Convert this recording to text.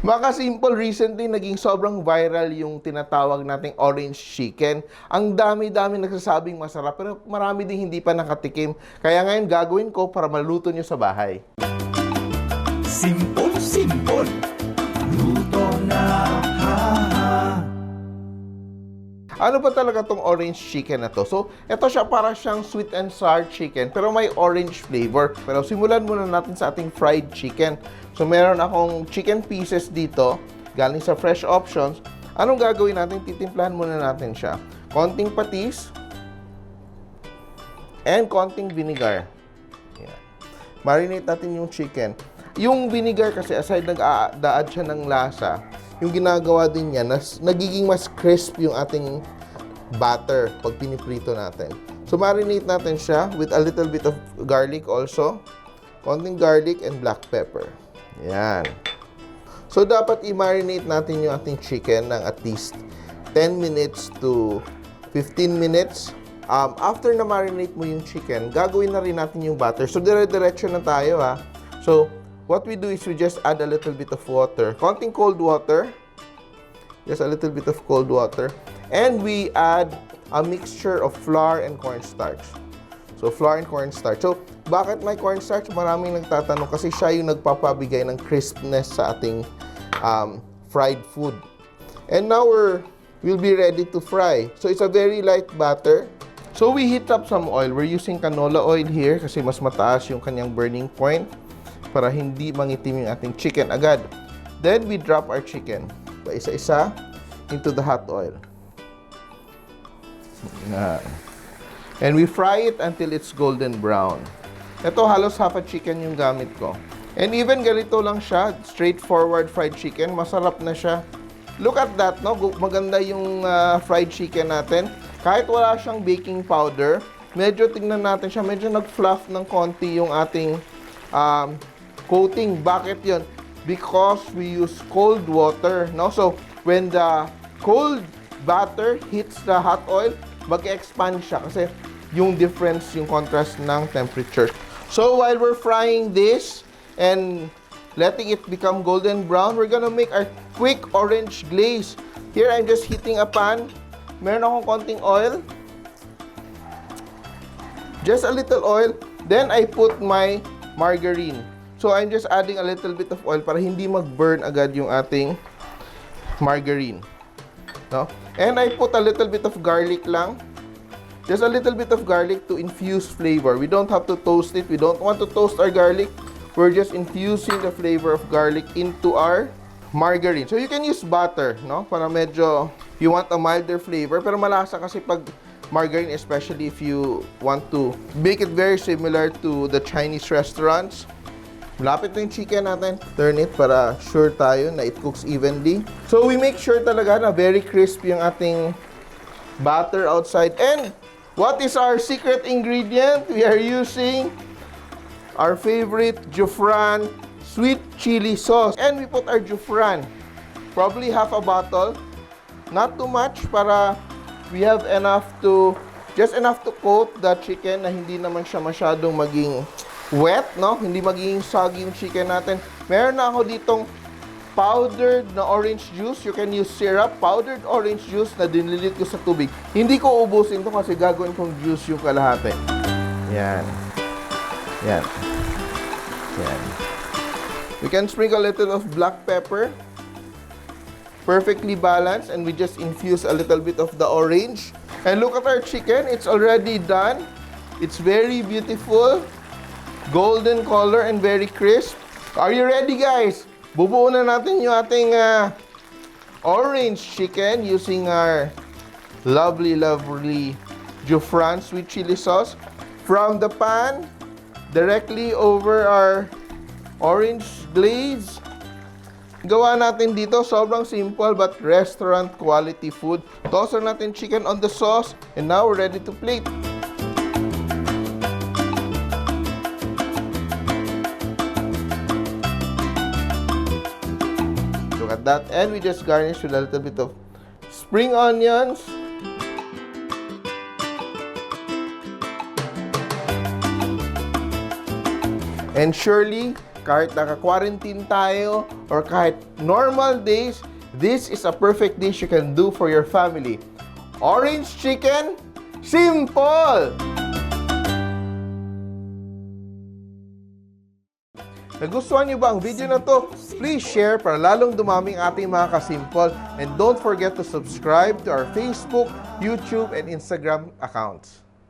Mga Simple, recently naging sobrang viral yung tinatawag nating orange chicken. Ang dami-dami nagsasabing masarap pero marami din hindi pa nakatikim. Kaya ngayon gagawin ko para maluto nyo sa bahay. Simpol, simpol. Luto na, ha. Ano ba talaga tong orange chicken na to? So, ito siya para siyang sweet and sour chicken pero may orange flavor. Pero simulan muna natin sa ating fried chicken. So, meron akong chicken pieces dito galing sa Fresh Options. Anong gagawin natin? Titimplahan muna natin siya. Konting patis and konting vinegar. Yan. Marinate natin yung chicken. Yung vinegar kasi aside nag-a-add siya ng lasa, yung ginagawa din niya, nagiging mas crisp yung ating batter pag piniprito natin. So, marinate natin siya with a little bit of garlic also. Konting garlic and black pepper. Yan. So, dapat i-marinate natin yung ating chicken ng at least 10 minutes to 15 minutes. After na marinate mo yung chicken, gagawin na rin natin yung batter. So, dire-diretso na tayo ha. So, what we do is we just add a little bit of water. Konting cold water. Just a little bit of cold water. And we add a mixture of flour and cornstarch. So, flour and cornstarch. So, bakit may cornstarch? Maraming nagtatanong kasi siya yung nagpapabigay ng crispness sa ating fried food. And now we'll be ready to fry. So, it's a very light batter. So, we heat up some oil. We're using canola oil here kasi mas mataas yung kanyang burning point para hindi mangitim yung ating chicken agad. Then, we drop our chicken pa isa-isa into the hot oil. And we fry it until it's golden brown. Ito, halos half a chicken yung gamit ko. And even ganito lang siya, straightforward fried chicken, masarap na siya. Look at that, no? Maganda yung fried chicken natin. Kahit wala siyang baking powder, medyo tingnan natin siya, medyo nag-fluff ng konti yung ating coating. Bakit yun? Because we use cold water, no? So, when the cold batter hits the hot oil, mag-expand siya kasi yung difference, yung contrast ng temperature. So, while we're frying this and letting it become golden brown, we're gonna make our quick orange glaze. Here, I'm just heating a pan. Meron akong konting oil. Just a little oil. Then, I put my margarine. So, I'm just adding a little bit of oil para hindi mag-burn agad yung ating margarine. No? And I put a little bit of garlic lang. Just a little bit of garlic to infuse flavor. We don't have to toast it. We don't want to toast our garlic. We're just infusing the flavor of garlic into our margarine. So, you can use butter, no? Para medyo, you want a milder flavor. Pero malasa kasi pag margarine, especially if you want to make it very similar to the Chinese restaurants. Malapit na yung chicken natin. Turn it para sure tayo na it cooks evenly. So, we make sure talaga na very crisp yung ating batter outside. And, what is our secret ingredient? We are using our favorite Jufran sweet chili sauce. And we put our Jufran, probably half a bottle. Not too much para we have enough to, just enough to coat the chicken na hindi naman siya masyadong maging wet, no? Hindi magiging soggy yung chicken natin. Meron na ako ditong powdered na orange juice. You can use syrup. Powdered orange juice na dinilit ko sa tubig. Hindi ko ubusin to kasi gagawin kong juice yung kalahati. Yan. Yan. Yan. We can sprinkle a little of black pepper. Perfectly balanced. And we just infuse a little bit of the orange. And look at our chicken. It's already done. It's very beautiful. Golden color and very crisp. Are you ready, guys? Bubuo na natin yung ating orange chicken using our lovely Jufran sweet chili sauce. From the pan, directly over our orange glaze. Gawa natin dito, sobrang simple but restaurant quality food. Tosser natin chicken on the sauce and now we're ready to plate. At that end, we just garnish with a little bit of spring onions. And surely, kahit naka-quarantine tayo or kahit normal days, this is a perfect dish you can do for your family. Orange chicken, Simpol! Nagustuhan niyo ba ang video na to? Please share para lalong dumaming ating mga ka-Simpol. And don't forget to subscribe to our Facebook, YouTube, and Instagram accounts.